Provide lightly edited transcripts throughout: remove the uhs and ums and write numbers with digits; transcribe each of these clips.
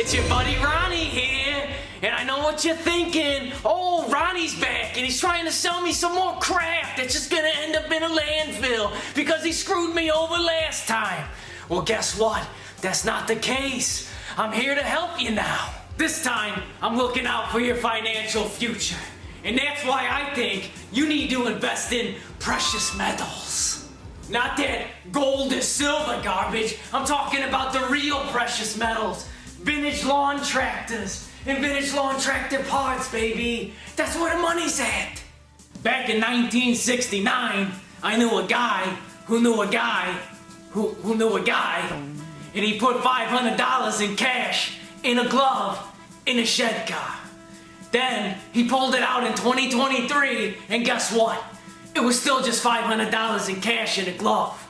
it's your buddy Ronnie here, and I know what you're thinking. Oh, Ronnie's back, and he's trying to sell me some more crap that's just gonna end up in a landfill because he screwed me over last time. Well, guess what? That's not the case. I'm here to help you now. This time, I'm looking out for your financial future, and that's why I think you need to invest in precious metals. Not that gold or silver garbage. I'm talking about the real precious metals. Vintage lawn tractors and vintage lawn tractor parts, baby. That's where the money's at. Back in 1969, I knew a guy who knew a guy who knew a guy, and he put $500 in cash in a glove in a shed car. Then he pulled it out in 2023, and guess what? It was still just $500 in cash in a glove.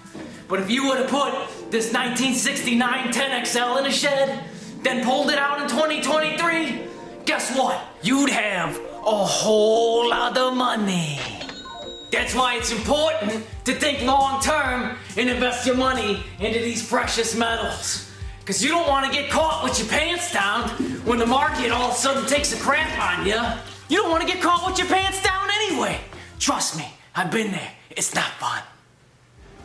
But if you would have put this 1969 10XL in a shed, then pulled it out in 2023, guess what? You'd have a whole lot of money. That's why it's important to think long term and invest your money into these precious metals. Because you don't want to get caught with your pants down when the market all of a sudden takes a crap on you. You don't want to get caught with your pants down anyway. Trust me. I've been there. It's not fun.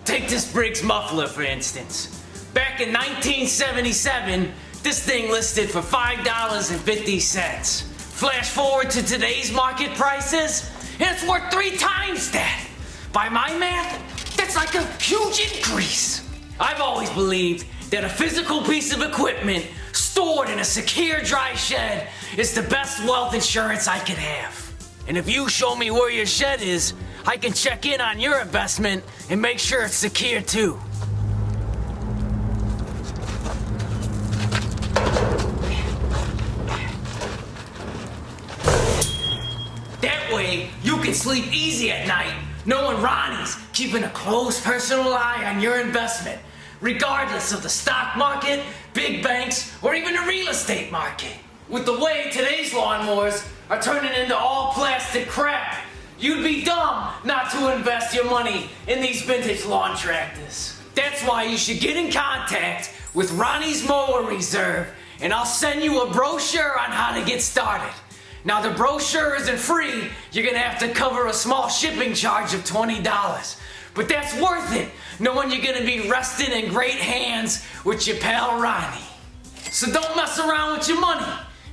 Take this Briggs muffler, for instance. Back in 1977, this thing listed for $5.50. Flash forward to today's market prices, and it's worth 3 times that. By my math, that's like a huge increase. I've always believed that a physical piece of equipment stored in a secure, dry shed is the best wealth insurance I could have. And if you show me where your shed is, I can check in on your investment and make sure it's secure too. That way, you can sleep easy at night, knowing Ronnie's keeping a close personal eye on your investment, regardless of the stock market, big banks, or even the real estate market. With the way today's lawnmowers are turning into all plastic crap, you'd be dumb not to invest your money in these vintage lawn tractors. That's why you should get in contact with Ronnie's Mower Reserve, and I'll send you a brochure on how to get started. Now, the brochure isn't free. You're gonna have to cover a small shipping charge of $20. But that's worth it, knowing you're gonna be resting in great hands with your pal Ronnie. So don't mess around with your money,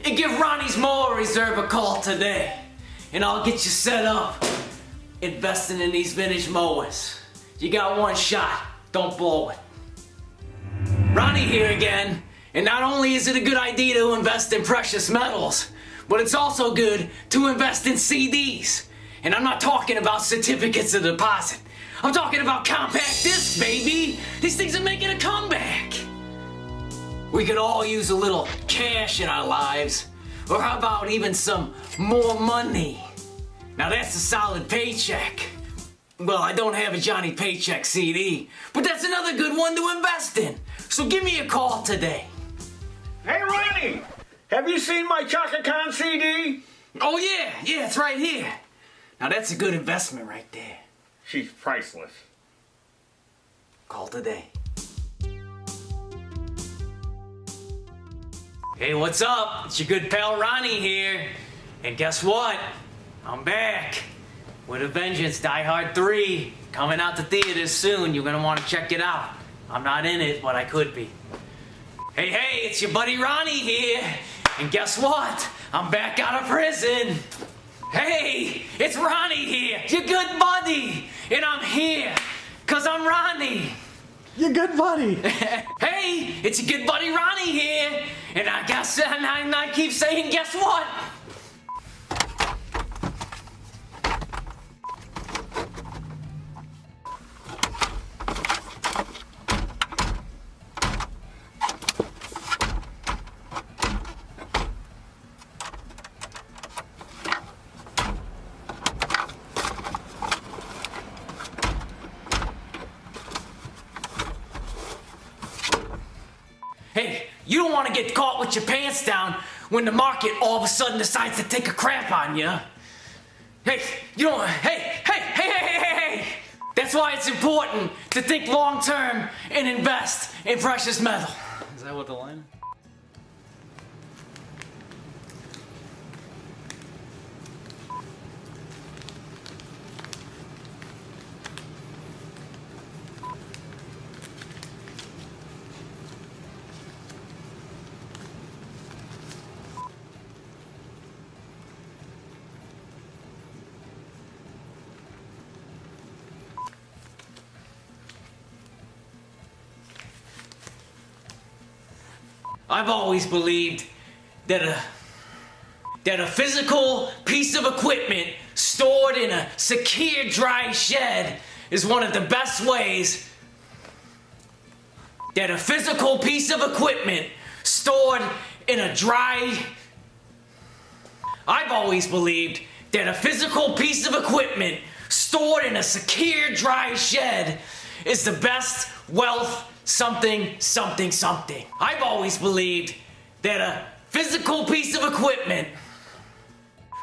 and give Ronnie's Mower Reserve a call today. And I'll get you set up investing in these vintage mowers. You got one shot, don't blow it. Ronnie here again, and not only is it a good idea to invest in precious metals, but it's also good to invest in CDs. And I'm not talking about certificates of deposit. I'm talking about compact discs, baby. These things are making a comeback. We could all use a little cash in our lives. Or how about even some more money? Now that's a solid paycheck. Well, I don't have a Johnny Paycheck CD, but that's another good one to invest in. So give me a call today. Hey, Ronnie! Have you seen my Chaka Khan CD? Oh yeah, it's right here. Now that's a good investment right there. She's priceless. Call today. Hey, what's up? It's your good pal Ronnie here. And guess what? I'm back with a vengeance. Die Hard 3 coming out to theaters soon. You're gonna want to check it out. I'm not in it, but I could be. Hey, it's your buddy Ronnie here. And guess what? I'm back out of prison. Hey, it's Ronnie here, your good buddy. And I'm here, 'cause I'm Ronnie. Your good buddy. Hey, it's your good buddy Ronnie here. And I keep saying, guess what? Hey, you don't want to get caught with your pants down when the market all of a sudden decides to take a crap on you. Hey, you don't, hey. That's why it's important to think long term and invest in precious metal. Is that what the line is? I've always believed that a physical piece of equipment stored in a secure, dry shed is one of the best ways. That a physical piece of equipment stored in a dry... I've always believed that a physical piece of equipment stored in a secure, dry shed is the best wealth something, something, something. I've always believed that a physical piece of equipment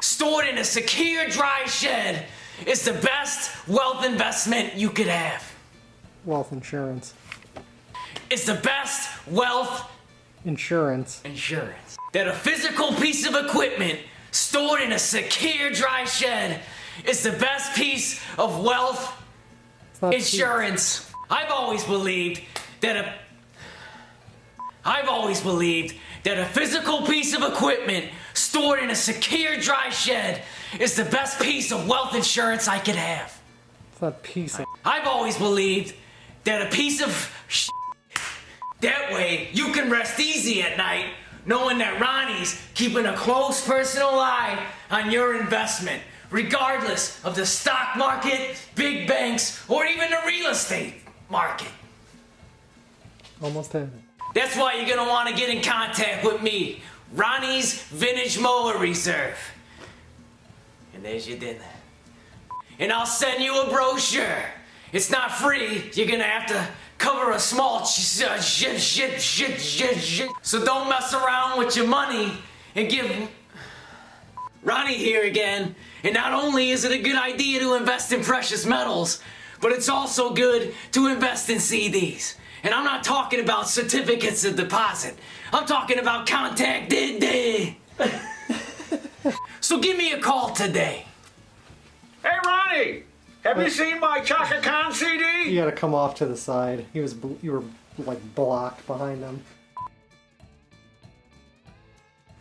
stored in a secure, dry shed is the best wealth investment you could have. Wealth insurance. It's the best wealth Insurance. That a physical piece of equipment stored in a secure, dry shed is the best piece of wealth It's not insurance. I've always believed that a physical piece of equipment stored in a secure, dry shed is the best piece of wealth insurance I could have. It's not piece of... I've always believed that a piece of that way you can rest easy at night knowing that Ronnie's keeping a close personal eye on your investment, regardless of the stock market, big banks, or even the real estate market. Almost had it. That's why you're gonna want to get in contact with me, Ronnie's Vintage Mower Reserve. And there's your dinner. And I'll send you a brochure. It's not free. You're gonna have to cover a small shit. So don't mess around with your money and give... Ronnie here again. And not only is it a good idea to invest in precious metals, but it's also good to invest in CDs. And I'm not talking about certificates of deposit. I'm talking about contacted day. So give me a call today. Hey, Ronnie! Have you seen my Chaka Khan CD? You gotta come off to the side. You were like blocked behind him.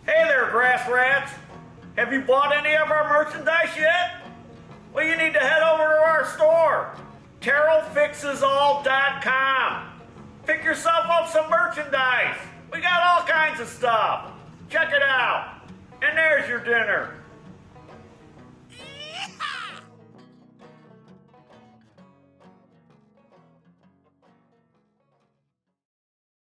Hey there, grass rats! Have you bought any of our merchandise yet? Well, you need to head over to our store, TarylFixesAll.com. Pick yourself up some merchandise. We got all kinds of stuff. Check it out. And there's your dinner.